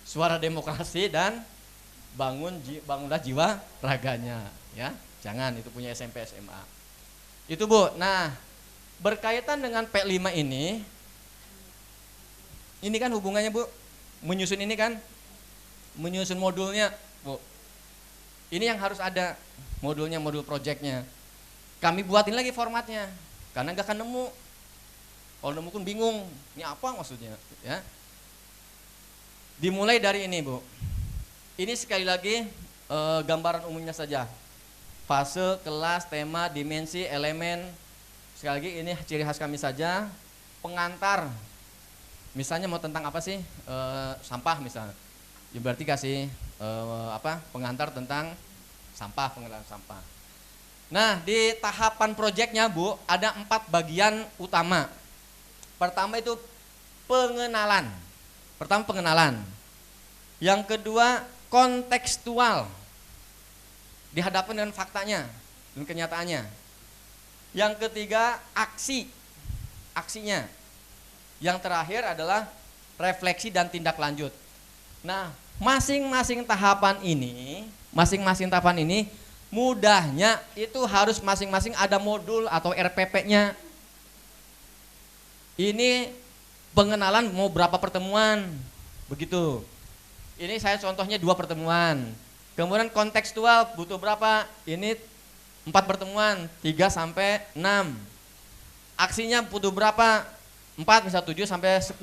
suara demokrasi dan bangunlah jiwa raganya, ya. Jangan, itu punya SMP SMA. Itu Bu. Nah, berkaitan dengan P5 ini kan hubungannya Bu, menyusun ini kan, menyusun modulnya Bu. Ini yang harus ada modulnya, modul projectnya. Kami buatin lagi formatnya, karena nggak akan nemu. Kalau nemu pun bingung, ini apa maksudnya, ya. Dimulai dari ini Bu. Ini sekali lagi gambaran umumnya saja. Fase, kelas, tema, dimensi, elemen. Sekali lagi ini ciri khas kami saja. Pengantar. Misalnya mau tentang apa sih? Sampah misalnya. Ya berarti kasih pengantar tentang sampah, pengenalan sampah. Nah, di tahapan proyeknya Bu, ada 4 bagian utama. Pertama itu pengenalan. Yang kedua kontekstual, dihadapkan dengan faktanya dan kenyataannya. Yang ketiga aksinya. Yang terakhir adalah refleksi dan tindak lanjut. Nah, masing-masing tahapan ini mudahnya itu harus masing-masing ada modul atau RPP-nya. Ini pengenalan mau berapa pertemuan, begitu. Ini saya contohnya 2 pertemuan. Kemudian kontekstual butuh berapa? Ini 4 pertemuan, 3 sampai 6. Aksinya butuh berapa? 4 bisa 7 sampai 10.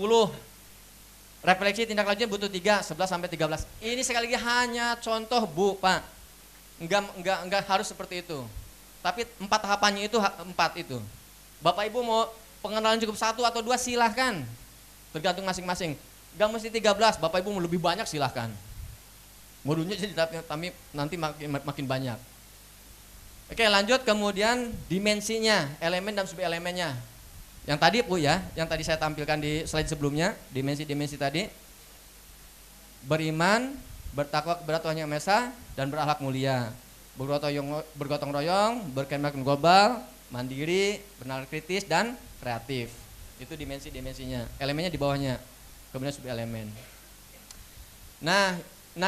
Refleksi tindak lanjutnya butuh 3, 11 sampai 13. Ini sekali lagi hanya contoh Bu, Pak. Enggak harus seperti itu. Tapi 4 tahapannya itu 4 itu. Bapak Ibu mau pengenalan cukup 1 atau 2 silahkan. Tergantung masing-masing. Gak mesti 13, Bapak Ibu mau lebih banyak silahkan. Modulnya jadi tapi nanti makin banyak. Oke, lanjut kemudian dimensinya, elemen dan sub-elemennya. Yang tadi Bu ya, yang tadi saya tampilkan di slide sebelumnya, dimensi-dimensi tadi. Beriman, bertakwa kepada Tuhan Yang Maha Esa, dan berakhlak mulia. Bergotong royong, berkemajuan global, mandiri, bernalar kritis, dan kreatif. Itu dimensi-dimensinya, elemennya di bawahnya. Kemudian sub-elemen. Nah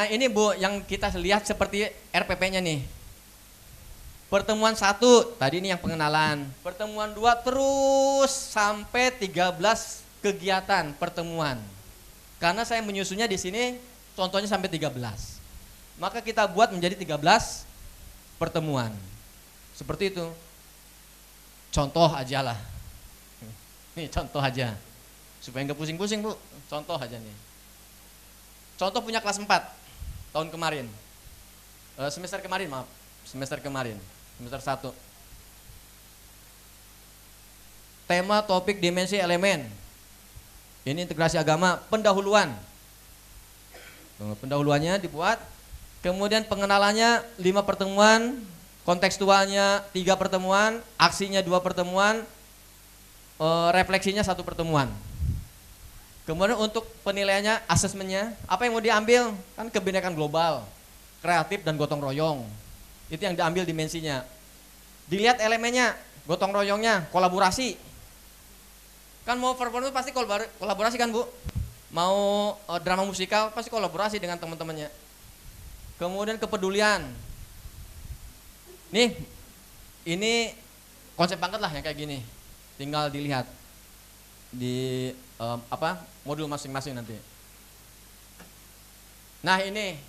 ini Bu yang kita lihat seperti RPP-nya nih. Pertemuan 1 tadi ini yang pengenalan. Pertemuan 2 terus sampai 13 kegiatan pertemuan. Karena saya menyusunnya di sini contohnya sampai 13. Maka kita buat menjadi 13 pertemuan. Seperti itu. Contoh aja lah. Nih contoh aja. Supaya nggak pusing-pusing Bu, contoh aja nih. Contoh punya kelas 4 tahun kemarin, semester kemarin, semester 1. Tema, topik, dimensi, elemen. Ini integrasi agama, pendahuluan. Pendahuluannya dibuat, kemudian pengenalannya 5 pertemuan, kontekstualnya 3 pertemuan, aksinya 2 pertemuan, refleksinya 1 pertemuan. Kemudian untuk penilaiannya, asesmennya, apa yang mau diambil? Kan kebinekaan global, kreatif dan gotong royong. Itu yang diambil dimensinya. Dilihat elemennya, gotong royongnya, kolaborasi. Kan mau perform itu pasti kolaborasi kan Bu? Mau drama musikal pasti kolaborasi dengan teman-temannya. Kemudian kepedulian. Nih, ini konsep banget lah yang kayak gini. Tinggal dilihat di modul masing-masing nanti. Nah ini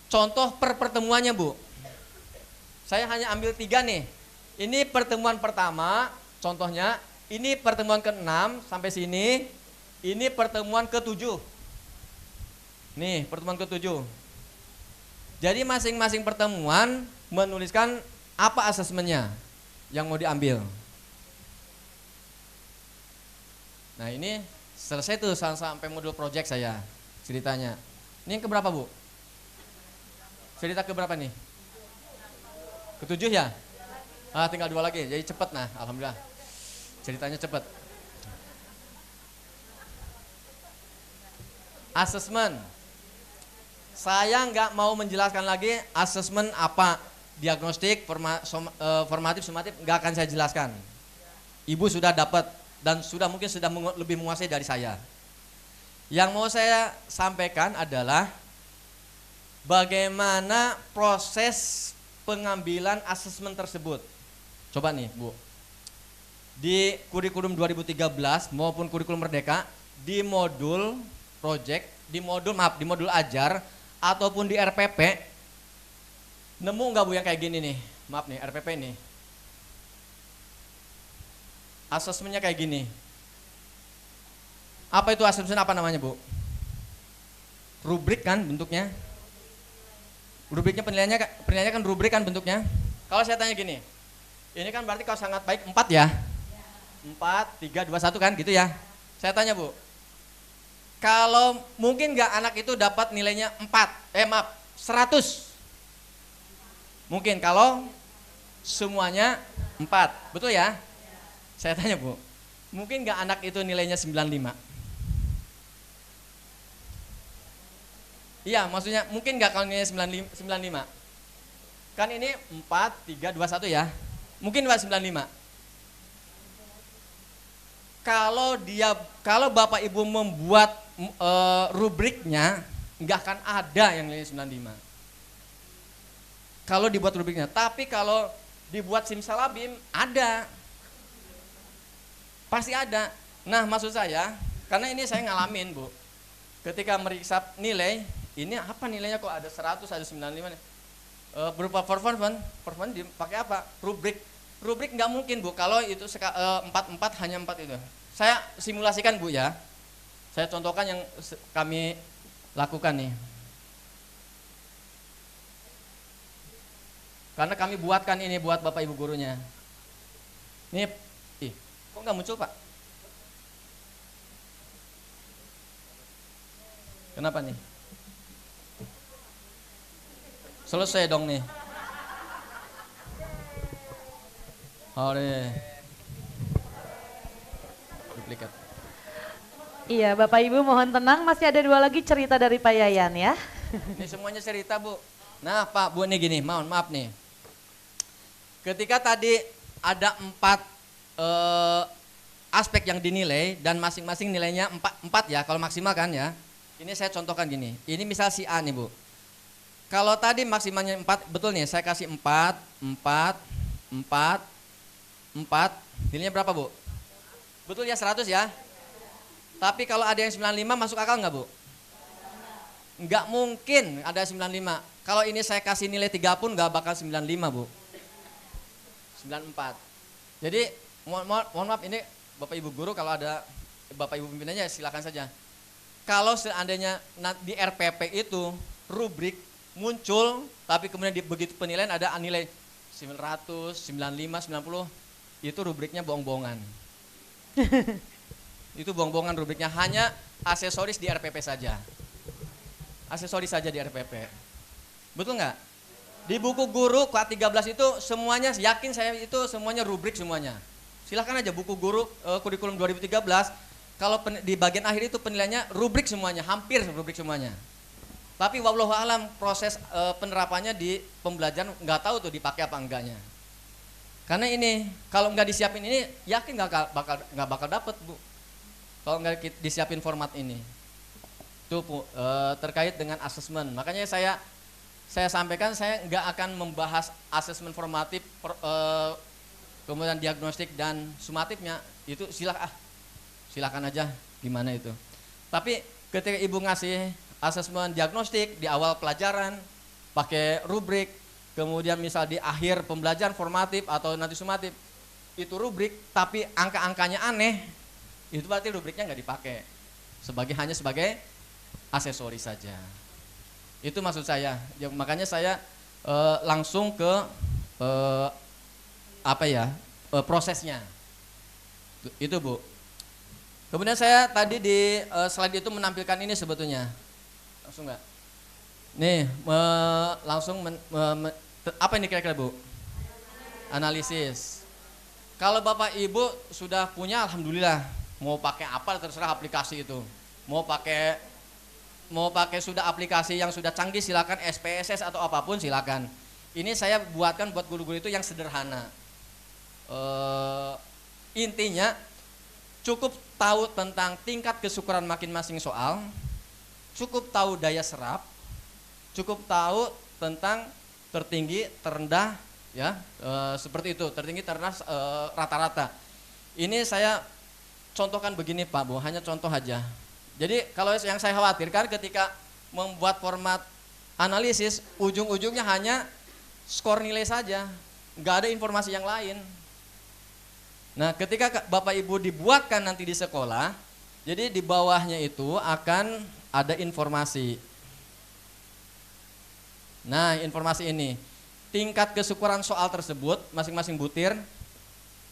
contoh pertemuannya Bu. Saya hanya ambil 3 nih. Ini pertemuan pertama, contohnya. Ini pertemuan ke-6 sampai sini. Ini pertemuan ke-7. Nih pertemuan ke-7. Jadi masing-masing pertemuan menuliskan apa asesmennya yang mau diambil. Nah ini selesai tuh sampai modul project saya ceritanya. Ini yang keberapa Bu? Cerita keberapa nih? Ke-7 ya? Tinggal 2 lagi, jadi cepet nah, alhamdulillah. Ceritanya cepet. Asesmen. Saya nggak mau menjelaskan lagi asesmen apa, diagnostik, formatif, sumatif, nggak akan saya jelaskan. Ibu sudah dapat dan mungkin sudah lebih menguasai dari saya. Yang mau saya sampaikan adalah bagaimana proses pengambilan asesmen tersebut. Coba nih Bu, di kurikulum 2013 maupun kurikulum Merdeka, di modul project, di modul ajar, ataupun di RPP, nemu nggak Bu yang kayak gini nih? Maaf nih, RPP nih. Asesmennya kayak gini. Apa itu asesmen, apa namanya Bu? Rubrik kan bentuknya. Rubriknya penilaiannya kan rubrik kan bentuknya. Kalau saya tanya gini, ini kan berarti kalau sangat baik 4 ya? 4, 3, 2, 1 kan gitu ya? Saya tanya Bu, kalau mungkin nggak anak itu dapat nilainya 100? Mungkin kalau semuanya 4, betul ya? Saya tanya Bu, mungkin nggak anak itu nilainya 95? Iya, maksudnya mungkin nggak kalau nilainya 95? Kan ini 4, 3, 2, 1 ya? Mungkin nggak 95? Kalau Bapak Ibu membuat rubriknya, nggak akan ada yang nilainya 95. Kalau dibuat rubriknya, tapi kalau dibuat simsalabim ada. Pasti ada. Nah maksud saya, karena ini saya ngalamin Bu, ketika meriksa nilai, ini apa nilainya kok ada 100, ada 95 nih. Berupa performance dipakai apa? Rubrik nggak mungkin Bu, kalau itu 4 hanya 4 itu. Saya simulasikan Bu ya, saya contohkan yang kami lakukan nih. Karena kami buatkan ini buat Bapak Ibu gurunya. Ini, kok nggak muncul Pak? Kenapa nih? Selesai dong nih. Duplikat. Iya, Bapak Ibu mohon tenang, masih ada 2 lagi cerita dari Pak Yayan ya. Ini semuanya cerita Bu. Nah Pak Bu nih gini, mohon maaf nih. Ketika tadi ada 4 aspek yang dinilai dan masing-masing nilainya 4 ya, kalau maksimal kan ya. Ini saya contohkan gini, ini misal si A nih Bu. Kalau tadi maksimalnya 4, betul nih, saya kasih 4, nilainya berapa Bu? Betul ya 100 ya? Tapi kalau ada yang 95 masuk akal nggak Bu? Nggak mungkin ada 95. Kalau ini saya kasih nilai 3 pun nggak bakal 95 Bu. 94. Jadi mohon maaf ini Bapak Ibu guru, kalau ada Bapak Ibu pimpinannya silakan saja. Kalau seandainya di RPP itu rubrik muncul, tapi kemudian begitu penilaian ada nilai 900, 95, 90, itu rubriknya bohong-bohongan. Itu bohong-bohongan rubriknya, hanya aksesoris di RPP saja. Aksesoris saja di RPP. Betul nggak? Di buku guru K13 itu semuanya, yakin saya itu semuanya rubrik semuanya. Silahkan aja buku guru kurikulum 2013, kalau di bagian akhir itu penilaiannya rubrik semuanya, hampir rubrik semuanya. Tapi wallahu alam proses penerapannya di pembelajaran nggak tahu tuh dipakai apa enggaknya. Karena ini kalau nggak disiapin ini, yakin nggak bakal dapet Bu. Kalau nggak disiapin format ini. Itu terkait dengan asesmen. Makanya saya sampaikan saya nggak akan membahas asesmen formatif, kemudian diagnostik dan sumatifnya. Itu silakan aja gimana itu. Tapi ketika Ibu ngasih asesmen diagnostik di awal pelajaran, pakai rubrik, kemudian misal di akhir pembelajaran formatif atau nanti sumatif, itu rubrik tapi angka-angkanya aneh, itu berarti rubriknya nggak dipakai, hanya sebagai aksesoris saja. Itu maksud saya. Ya, makanya saya langsung ke prosesnya. Itu Bu. Kemudian saya tadi di slide itu menampilkan ini sebetulnya. Langsung nggak? Nih, apa ini kira-kira Bu? Analisis. Kalau Bapak Ibu sudah punya, alhamdulillah. Mau pakai apa terserah aplikasi itu. Mau pakai sudah aplikasi yang sudah canggih silakan, SPSS atau apapun silakan. Ini saya buatkan buat guru-guru itu yang sederhana. Intinya cukup tahu tentang tingkat kesukaran masing-masing soal, cukup tahu daya serap, cukup tahu tentang tertinggi, terendah, ya seperti itu, tertinggi, terendah, rata-rata. Ini saya contohkan begini Pak Bu, hanya contoh aja. Jadi kalau yang saya khawatirkan ketika membuat format analisis, ujung-ujungnya hanya skor nilai saja, nggak ada informasi yang lain. Nah ketika Bapak Ibu dibuatkan nanti di sekolah, jadi di bawahnya itu akan ada informasi. Nah informasi ini, tingkat kesukaran soal tersebut, masing-masing butir,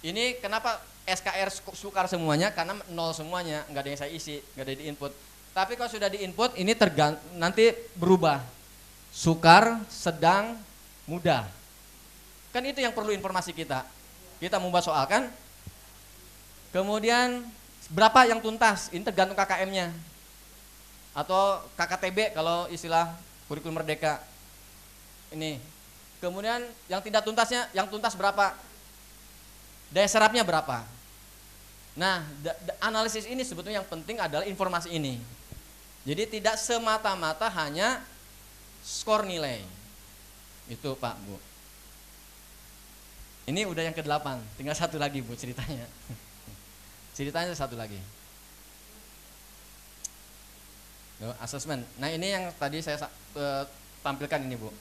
ini kenapa SKR sukar semuanya, karena 0 semuanya, nggak ada yang saya isi, nggak ada di input. Tapi kalau sudah di input, ini nanti berubah, sukar, sedang, mudah. Kan itu yang perlu informasi kita. Kita membuat soal kan, kemudian berapa yang tuntas, ini tergantung KKM-nya. Atau KKTB kalau istilah kurikulum merdeka. Ini. Kemudian yang tidak tuntasnya, yang tuntas berapa? Daya serapnya berapa? Nah, analisis ini sebetulnya yang penting adalah informasi ini. Jadi tidak semata-mata hanya skor nilai. Itu Pak Bu. Ini udah yang ke-8, tinggal satu lagi Bu ceritanya. Ceritanya satu lagi. Asesmen. Nah ini yang tadi saya tampilkan ini Bu.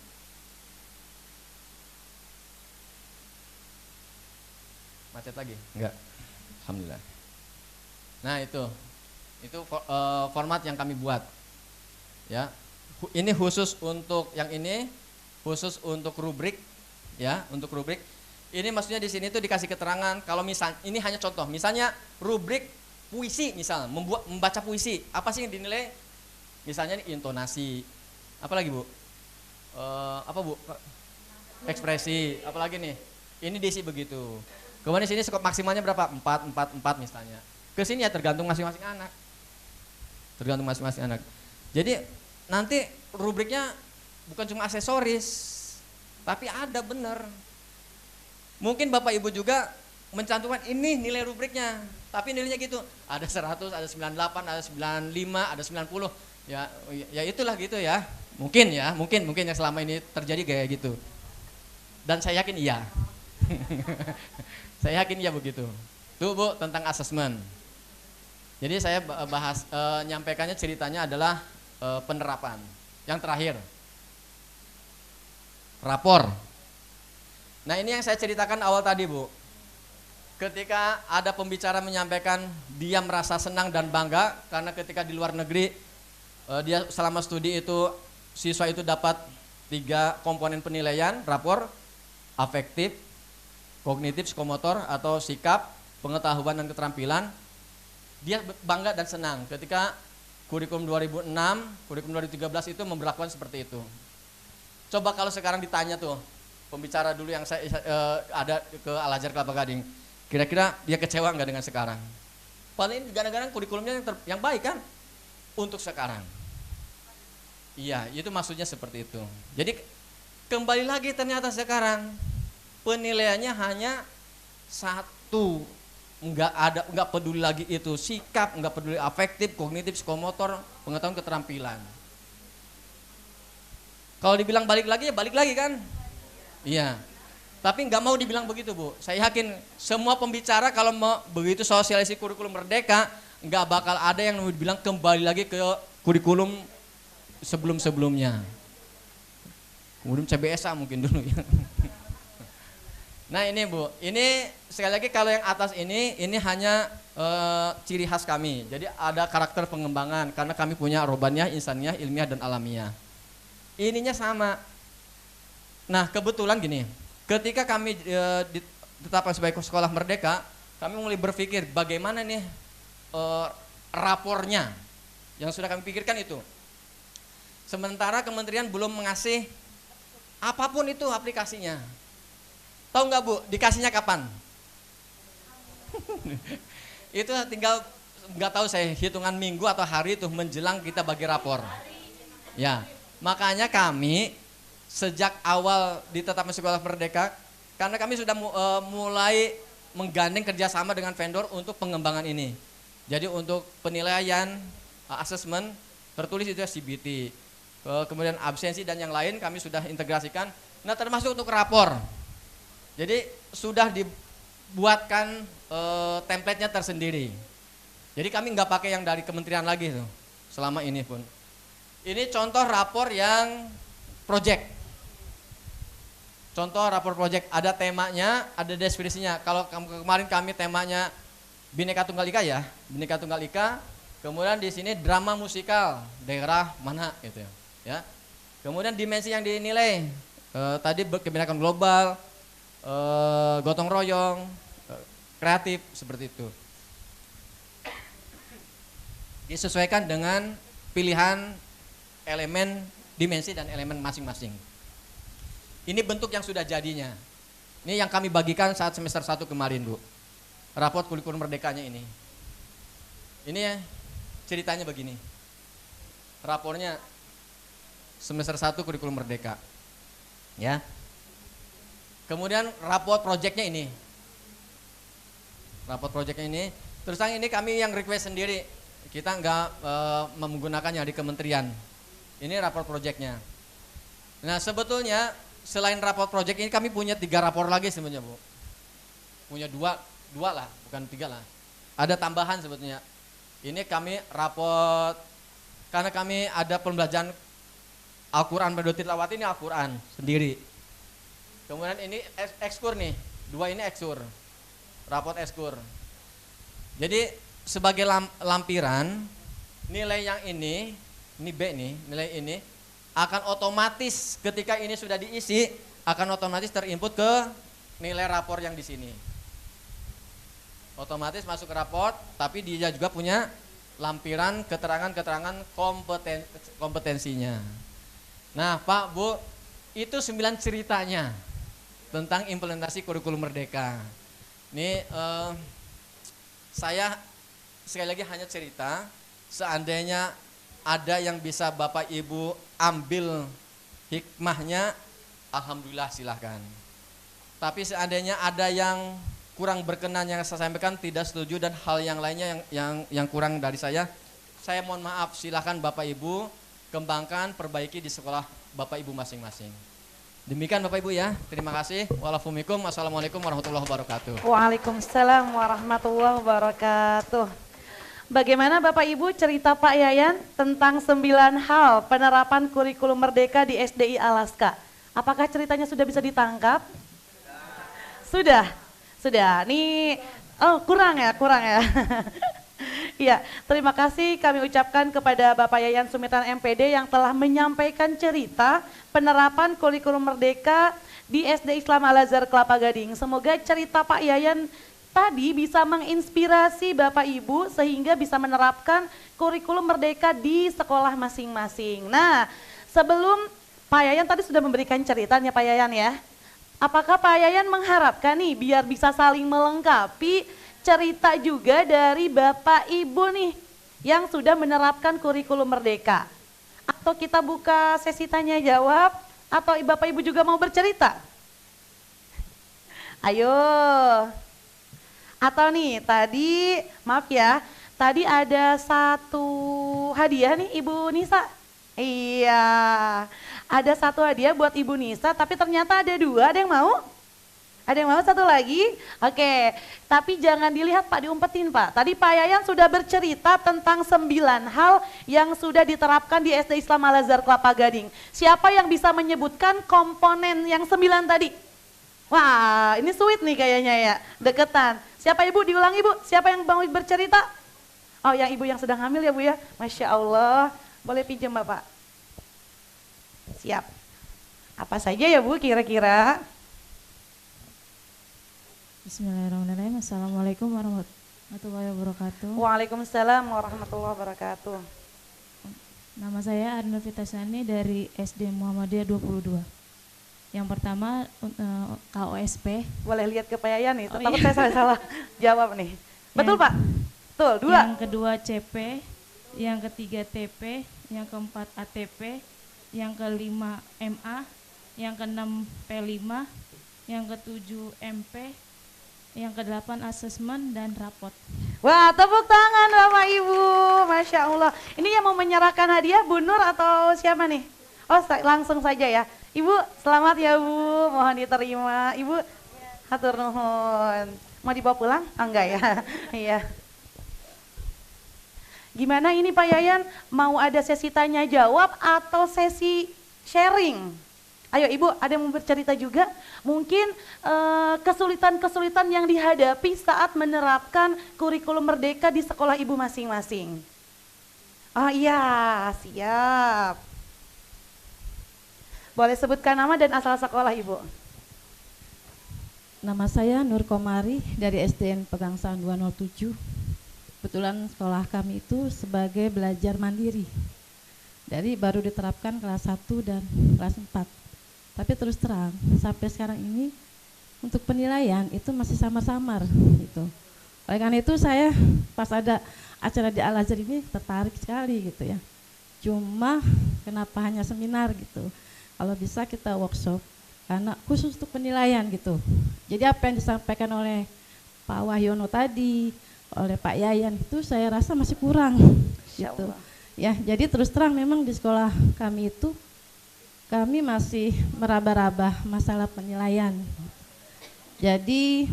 Macet lagi? Enggak. Alhamdulillah. Nah itu format yang kami buat. Ya, ini khusus untuk yang ini, khusus untuk rubrik, ya, untuk rubrik. Ini maksudnya di sini tuh dikasih keterangan. Kalau misal ini hanya contoh, misalnya rubrik puisi, misal membaca puisi, apa sih yang dinilai? Misalnya intonasi, apa lagi Bu? Apa Bu? Ekspresi, apalagi nih? Ini diisi begitu. Kemudian di sini skop maksimalnya berapa? 4 misalnya. Ke sini ya tergantung masing-masing anak. Tergantung masing-masing anak. Jadi nanti rubriknya bukan cuma aksesoris, tapi ada bener. Mungkin Bapak Ibu juga mencantumkan ini nilai rubriknya, tapi nilainya gitu. Ada 100, ada 98, ada 95, ada 90. Ya itulah gitu ya. Mungkin yang selama ini terjadi kayak gitu. Dan saya yakin iya. Saya yakin ya begitu. Tuh Bu tentang asesmen. Jadi saya bahas nyampaikannya ceritanya adalah penerapan. Yang terakhir, rapor. Nah ini yang saya ceritakan awal tadi Bu. Ketika ada pembicara menyampaikan dia merasa senang dan bangga karena ketika di luar negeri dia selama studi itu siswa itu dapat 3 komponen penilaian, rapor, afektif, kognitif, psikomotor atau sikap, pengetahuan dan keterampilan. Dia bangga dan senang ketika kurikulum 2006, kurikulum 2013 itu memberlakukan seperti itu. Coba kalau sekarang ditanya tuh, pembicara dulu yang saya ada ke Al-Azhar Kelapa Gading, kira-kira dia kecewa nggak dengan sekarang? Paling kadang-kadang kurikulumnya yang baik kan untuk sekarang. Iya, itu maksudnya seperti itu. Jadi kembali lagi ternyata sekarang penilaiannya hanya satu, nggak peduli lagi itu sikap, nggak peduli afektif, kognitif, psikomotor, pengetahuan, keterampilan. Kalau dibilang balik lagi ya balik lagi kan? Iya. Tapi nggak mau dibilang begitu, Bu. Saya yakin semua pembicara kalau mau begitu sosialisasi kurikulum merdeka, nggak bakal ada yang bilang kembali lagi ke kurikulum sebelum-sebelumnya. Kurikulum CBSA mungkin dulu ya. Nah ini Bu, ini sekali lagi kalau yang atas ini hanya ciri khas kami. Jadi ada karakter pengembangan karena kami punya robaniyah, insaniyah, ilmiah dan alamiah. Ininya sama. Nah kebetulan gini, ketika kami ditetapkan sebagai sekolah merdeka, kami mulai berpikir bagaimana nih rapornya yang sudah kami pikirkan itu. Sementara kementerian belum mengasih apapun itu aplikasinya. Tahu nggak Bu, dikasihnya kapan? Itu tinggal nggak tahu saya hitungan minggu atau hari itu menjelang kita bagi rapor. Ya, makanya kami sejak awal ditetapkan sekolah merdeka, karena kami sudah mulai menggandeng kerjasama dengan vendor untuk pengembangan ini. Jadi untuk penilaian, asesmen, tertulis itu CBT, kemudian absensi dan yang lain kami sudah integrasikan. Nah termasuk untuk rapor. Jadi sudah dibuatkan template-nya tersendiri. Jadi kami nggak pakai yang dari kementerian lagi tuh selama ini pun. Ini contoh rapor yang project. Contoh rapor project, ada temanya, ada deskripsinya. Kalau kemarin kami temanya Bhinneka Tunggal Ika ya, Bhinneka Tunggal Ika. Kemudian di sini drama musikal daerah mana gitu ya. Kemudian dimensi yang dinilai tadi kebinekaan global, gotong royong, kreatif seperti itu. Disesuaikan dengan pilihan elemen, dimensi dan elemen masing-masing. Ini bentuk yang sudah jadinya. Ini yang kami bagikan saat semester 1 kemarin, Bu. Raport kurikulum merdekanya ini. Ini ya, ceritanya begini. Rapornya semester 1 kurikulum merdeka. Ya. Kemudian raport proyeknya ini. Raport proyeknya ini. Terus yang ini kami yang request sendiri. Kita nggak menggunakan yang di kementerian. Ini raport proyeknya. Nah sebetulnya selain raport proyek ini kami punya 3 rapor lagi sebenarnya Bu. Punya dua lah, bukan 3 lah. Ada tambahan sebetulnya. Ini kami raport, karena kami ada pembelajaran Al-Quran Bado Tilawat ini Al-Quran sendiri. Kemudian ini ekskur nih, 2 ini ekskur, raport ekskur. Jadi sebagai lampiran, nilai yang ini B nih, nilai ini akan otomatis ketika ini sudah diisi, akan otomatis terinput ke nilai rapor yang di sini. Otomatis masuk ke raport, tapi dia juga punya lampiran keterangan-keterangan kompetensinya. Nah Pak, Bu, itu 9 ceritanya tentang implementasi kurikulum merdeka. Ini saya sekali lagi hanya cerita, seandainya ada yang bisa Bapak Ibu ambil hikmahnya, alhamdulillah silahkan. Tapi seandainya ada yang kurang berkenan yang saya sampaikan, tidak setuju dan hal yang lainnya yang kurang dari saya mohon maaf, silahkan Bapak Ibu kembangkan, perbaiki di sekolah Bapak Ibu masing-masing. Demikian Bapak Ibu ya, terima kasih. Waalaikumsalam, assalamualaikum warahmatullahi wabarakatuh. Waalaikumsalam warahmatullahi wabarakatuh. Bagaimana Bapak Ibu cerita Pak Yayan tentang 9 hal penerapan kurikulum merdeka di SDI Alaska? Apakah ceritanya sudah bisa ditangkap? Sudah. Nih, kurang ya. Iya, terima kasih kami ucapkan kepada Bapak Yayan Sumitran MPD yang telah menyampaikan cerita penerapan kurikulum merdeka di SD Islam Al-Azhar Kelapa Gading. Semoga cerita Pak Yayan tadi bisa menginspirasi Bapak Ibu sehingga bisa menerapkan kurikulum merdeka di sekolah masing-masing. Nah, sebelum Pak Yayan tadi sudah memberikan ceritanya Pak Yayan ya. Apakah Pak Yayan mengharapkan nih biar bisa saling melengkapi cerita juga dari Bapak Ibu nih yang sudah menerapkan kurikulum merdeka? Atau kita buka sesi tanya jawab atau Bapak Ibu juga mau bercerita? Ayo. Atau nih tadi, maaf ya, tadi ada satu hadiah nih Ibu Nisa. Iya, ada satu hadiah buat Ibu Nisa, tapi ternyata ada dua, ada yang mau? Ada yang mau satu lagi? Oke, tapi jangan dilihat Pak, diumpetin Pak. Tadi Pak Yayan sudah bercerita tentang 9 hal yang sudah diterapkan di SD Islam Al-Azhar Kelapa Gading. Siapa yang bisa menyebutkan komponen yang 9 tadi? Wah, ini sweet nih kayaknya ya, deketan. Siapa Ibu? Diulang Ibu, siapa yang mau bercerita? Oh, yang Ibu yang sedang hamil ya Bu ya? Masya Allah, boleh pinjam Bapak? Siap. Apa saja ya Bu kira-kira? Bismillahirrahmanirrahim. Assalamualaikum warahmatullahi wabarakatuh. Waalaikumsalam warahmatullahi wabarakatuh. Nama saya Arnul Fitasani dari SD Muhammadiyah 22. Yang pertama KOSP. Boleh lihat ke Pak Yayan nih, takut iya. saya salah jawab nih. Betul Pak? Betul, 2. Yang kedua CP, yang ketiga TP, yang keempat ATP, yang kelima MA, yang keenam P5, yang ketujuh MP, yang ke-8 asesmen dan rapot. Wah, tepuk tangan Bapak Ibu, Masya Allah. Ini yang mau menyerahkan hadiah Bu Nur atau siapa nih? Oh, langsung saja ya. Ibu, selamat ya Bu, mohon diterima. Ibu, hatur nuhun. Mau dibawa pulang? Oh, enggak ya? Iya. Gimana ini Pak Yayan, mau ada sesi tanya jawab atau sesi sharing? Ayo Ibu, ada yang mau bercerita juga? Mungkin kesulitan-kesulitan yang dihadapi saat menerapkan kurikulum merdeka di sekolah Ibu masing-masing. Oh iya, siap. Boleh sebutkan nama dan asal sekolah Ibu. Nama saya Nur Komari dari SDN Pegangsaan 207. Kebetulan sekolah kami itu sebagai belajar mandiri. Dari baru diterapkan kelas 1 dan kelas 4. Tapi terus terang sampai sekarang ini untuk penilaian itu masih samar-samar gitu. Oleh karena itu saya pas ada acara di Al-Azhar ini tertarik sekali gitu ya. Cuma kenapa hanya seminar gitu. Kalau bisa kita workshop karena khusus untuk penilaian gitu. Jadi apa yang disampaikan oleh Pak Wahyono tadi, oleh Pak Yayan itu saya rasa masih kurang gitu. Ya, jadi terus terang memang di sekolah kami itu kami masih meraba-raba masalah penilaian. Jadi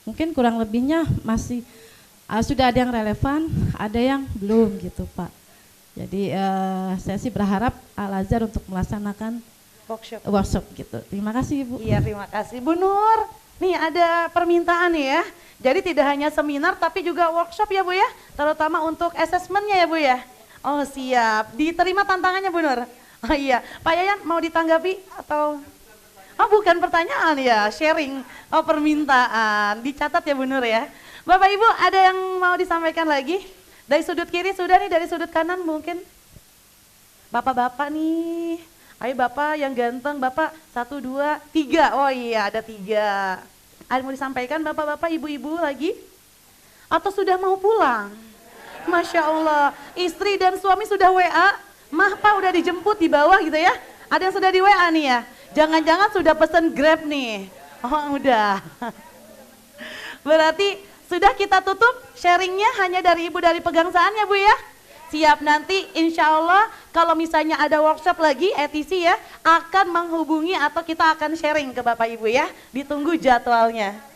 mungkin kurang lebihnya masih sudah ada yang relevan, ada yang belum gitu Pak. Jadi saya sih berharap Al-Azhar untuk melaksanakan workshop gitu. Terima kasih Ibu. Iya, terima kasih Bu Nur. Nih ada permintaan nih ya. Jadi tidak hanya seminar tapi juga workshop ya Bu ya. Terutama untuk asesmennya ya Bu ya. Oh siap, diterima tantangannya Bu Nur. Oh iya, Pak Yayan mau ditanggapi atau? Oh bukan pertanyaan ya, sharing. Oh permintaan, dicatat ya Bu Nur ya. Bapak Ibu ada yang mau disampaikan lagi? Dari sudut kiri sudah nih, dari sudut kanan mungkin. Bapak-bapak nih, ayo Bapak yang ganteng, Bapak 1, 2, 3. Oh iya ada 3. Ada mau disampaikan Bapak-bapak, Ibu-ibu lagi? Atau sudah mau pulang? Masya Allah, istri dan suami sudah WA. Mah Pak udah dijemput di bawah gitu ya. Ada yang sudah di WA nih ya. Jangan-jangan sudah pesen Grab nih. Oh udah. Berarti sudah kita tutup sharingnya hanya dari Ibu dari Pegangsaan ya Bu ya. Siap, nanti insya Allah kalau misalnya ada workshop lagi ETC ya akan menghubungi atau kita akan sharing ke Bapak Ibu ya. Ditunggu jadwalnya.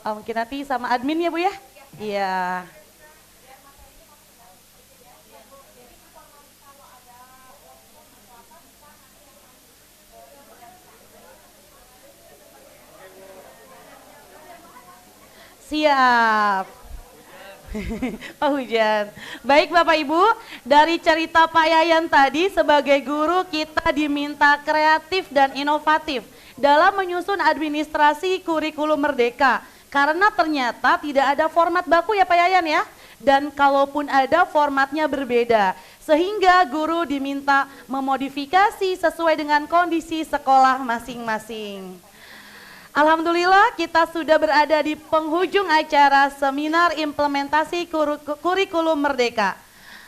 Oh, mungkin nanti sama admin ya Bu ya? Iya. Siap. Oh hujan. Baik Bapak Ibu, dari cerita Pak Yayan tadi sebagai guru kita diminta kreatif dan inovatif dalam menyusun administrasi kurikulum merdeka. Karena ternyata tidak ada format baku ya Pak Yayan ya. dan kalaupun ada formatnya berbeda. Sehingga guru diminta memodifikasi sesuai dengan kondisi sekolah masing-masing. Alhamdulillah kita sudah berada di penghujung acara seminar implementasi kurikulum merdeka.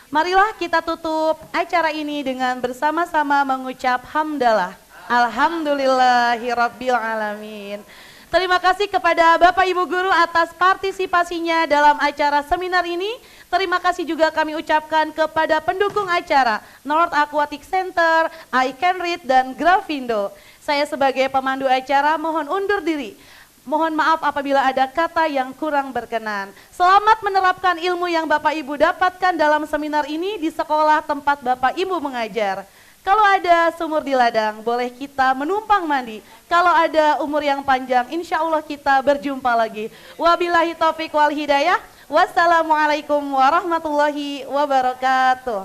Marilah kita tutup acara ini dengan bersama-sama mengucap hamdalah. Alhamdulillahirabbil alamin. Terima kasih kepada Bapak Ibu Guru atas partisipasinya dalam acara seminar ini. Terima kasih juga kami ucapkan kepada pendukung acara North Aquatic Center, I Can Read, dan Grafindo. Saya sebagai pemandu acara mohon undur diri. Mohon maaf apabila ada kata yang kurang berkenan. Selamat menerapkan ilmu yang Bapak Ibu dapatkan dalam seminar ini di sekolah tempat Bapak Ibu mengajar. Kalau ada sumur di ladang, boleh kita menumpang mandi. Kalau ada umur yang panjang, insya Allah kita berjumpa lagi. Wabillahi taufiq wal hidayah. Wassalamualaikum warahmatullahi wabarakatuh.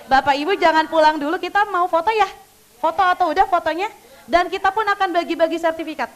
Bapak Ibu jangan pulang dulu, kita mau foto ya? Foto atau udah fotonya? Dan kita pun akan bagi-bagi sertifikat.